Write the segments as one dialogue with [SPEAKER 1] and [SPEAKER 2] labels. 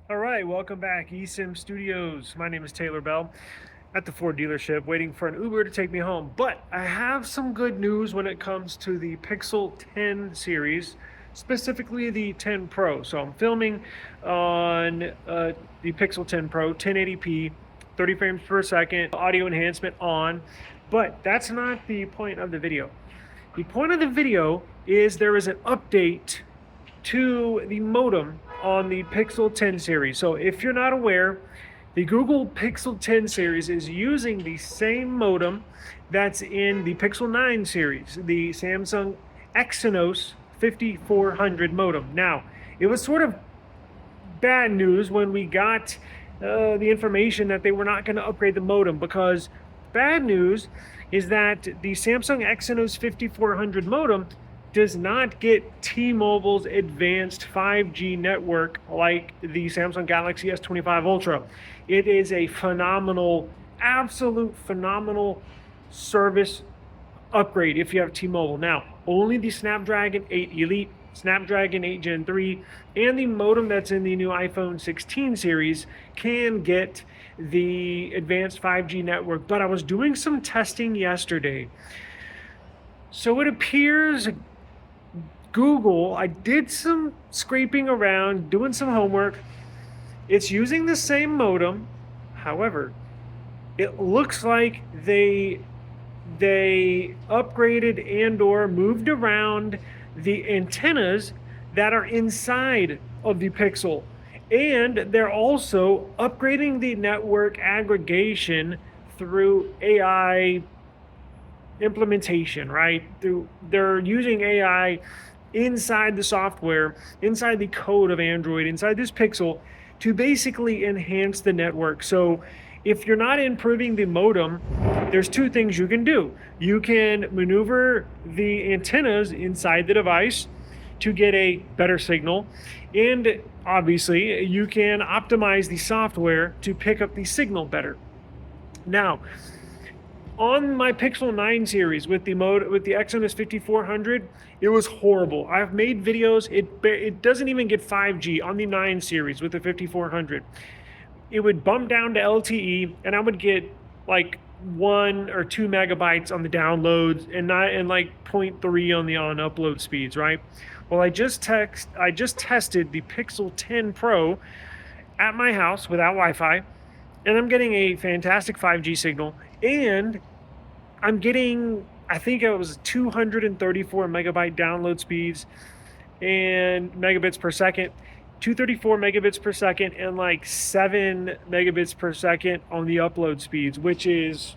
[SPEAKER 1] All right, welcome back, eSIM Studios. My name is Taylor Bell at the Ford dealership, waiting for an Uber to take me home. But I have some good news when it comes to the Pixel 10 series, specifically the 10 Pro. So I'm filming on the Pixel 10 Pro, 1080p, 30 frames per second, audio enhancement on. But that's not the point of the video. The point of the video is there is an update to the modem on the Pixel 10 series. So if you're not aware, the Google Pixel 10 series is using the same modem that's in the Pixel 9 series, the Samsung Exynos 5400 modem. Now, it was sort of bad news when we got the information that they were not going to upgrade the modem, because bad news is that the Samsung Exynos 5400 modem does not get T-Mobile's advanced 5G network like the Samsung Galaxy S25 Ultra. It is a phenomenal, absolute phenomenal service upgrade if you have T-Mobile. Now, only the Snapdragon 8 Elite, Snapdragon 8 Gen 3, and the modem that's in the new iPhone 16 series can get the advanced 5G network. But I was doing some testing yesterday. So it appears Google, I did some scraping around, doing some homework. It's using the same modem. However, it looks like they upgraded and or moved around the antennas that are inside of the Pixel. And they're also upgrading the network aggregation through AI implementation, right? They're using AI inside the software, inside the code of Android, inside this Pixel, to basically enhance the network. So if you're not improving the modem, there's two things you can do. You can maneuver the antennas inside the device to get a better signal, and obviously you can optimize the software to pick up the signal better. Now, on my Pixel 9 series with the Exynos 5400, it was horrible. I've made videos. It doesn't even get 5G on the 9 series with the 5400. It would bump down to LTE, and I would get like 1 or 2 megabytes on the downloads, and like 0.3 on the upload speeds, right? Well, I just tested the Pixel 10 Pro at my house without Wi-Fi, and I'm getting a fantastic 5G signal, and I'm getting, I think it was 234 megabyte download speeds and megabits per second, 234 megabits per second, and like 7 megabits per second on the upload speeds, which is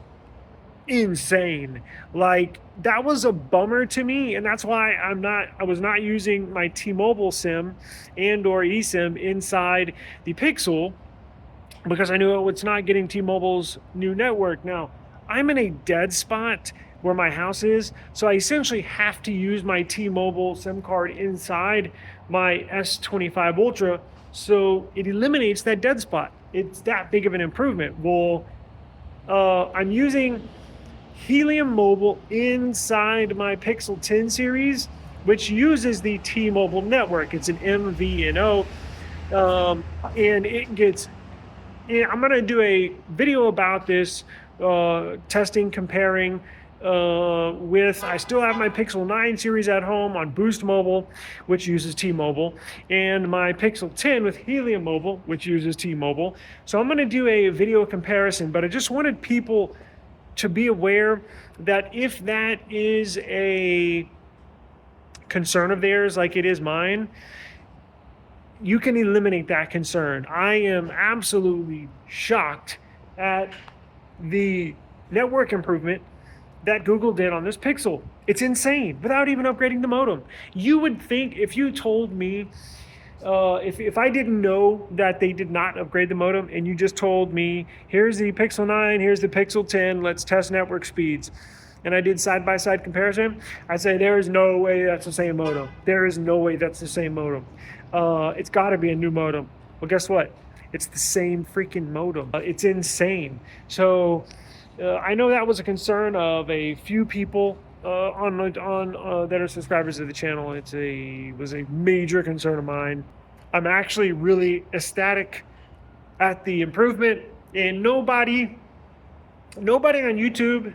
[SPEAKER 1] insane. Like, that was a bummer to me, and that's why I was not using my T-Mobile SIM and or eSIM inside the Pixel, because I knew it's not getting T-Mobile's new network. Now, I'm in a dead spot where my house is, so I essentially have to use my T-Mobile SIM card inside my S25 Ultra, so it eliminates that dead spot. It's that big of an improvement. Well, I'm using Helium Mobile inside my Pixel 10 series, which uses the T-Mobile network. It's an MVNO, and it gets... I'm going to do a video about this, testing, comparing with, I still have my Pixel 9 series at home on Boost Mobile, which uses T-Mobile, and my Pixel 10 with Helium Mobile, which uses T-Mobile. So I'm going to do a video comparison, but I just wanted people to be aware that if that is a concern of theirs, like it is mine, you can eliminate that concern. I am absolutely shocked at the network improvement that Google did on this Pixel. It's insane, without even upgrading the modem. You would think, if you told me, if I didn't know that they did not upgrade the modem, and you just told me, here's the Pixel 9, here's the Pixel 10, let's test network speeds, and I did side-by-side comparison, I'd say there is no way that's the same modem. There is no way that's the same modem. It's got to be a new modem. Well, guess what? It's the same freaking modem. It's insane. So I know that was a concern of a few people that are subscribers to the channel. It was a major concern of mine. I'm actually really ecstatic at the improvement, and nobody on YouTube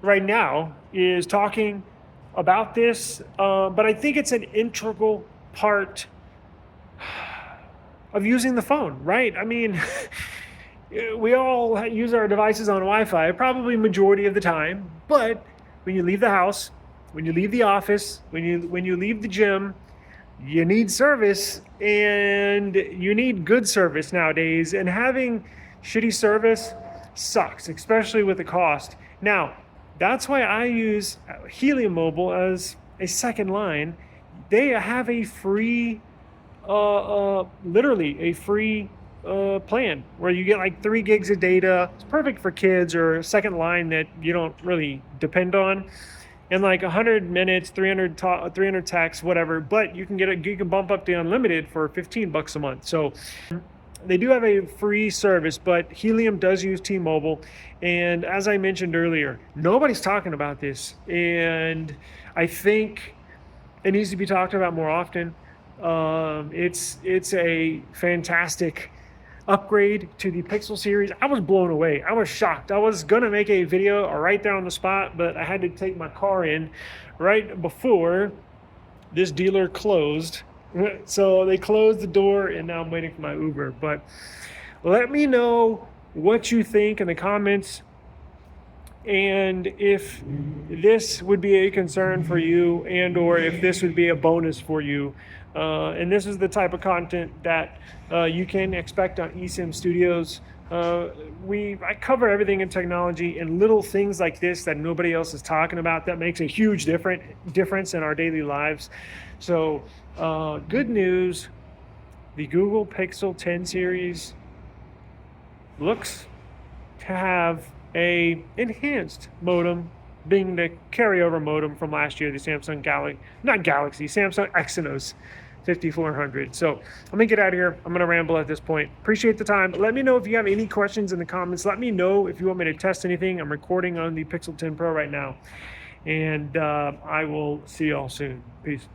[SPEAKER 1] right now is talking about this, but I think it's an integral part of using the phone, right? I mean, we all use our devices on Wi-Fi, probably majority of the time, but when you leave the house, when you leave the office, when you leave the gym, you need service, and you need good service nowadays, and having shitty service sucks, especially with the cost. Now, that's why I use Helium Mobile as a second line. They have a free, literally a free plan where you get like 3 gigs of data. It's perfect for kids or a second line that you don't really depend on. And like 100 minutes, 300 texts, whatever. But you can you can bump up to unlimited for $15 a month. So they do have a free service, but Helium does use T-Mobile. And as I mentioned earlier, nobody's talking about this. And I think it needs to be talked about more often. It's a fantastic upgrade to the Pixel series. I was blown away. I was shocked. I was gonna make a video right there on the spot, but I had to take my car in right before this dealer closed. So they closed the door, and now I'm waiting for my Uber. But let me know what you think in the comments, and if this would be a concern for you, and or if this would be a bonus for you. And this is the type of content that you can expect on eSIM Studios. I cover everything in technology, and little things like this that nobody else is talking about that makes a huge difference in our daily lives. So good news, the Google Pixel 10 series looks to have a enhanced modem, being the carryover modem from last year, the Samsung Samsung Exynos 5400. So I'm gonna get out of here. I'm gonna ramble at this point. Appreciate the time. Let me know if you have any questions in the comments. Let me know if you want me to test anything. I'm recording on the Pixel 10 Pro right now, and I will see y'all soon. Peace.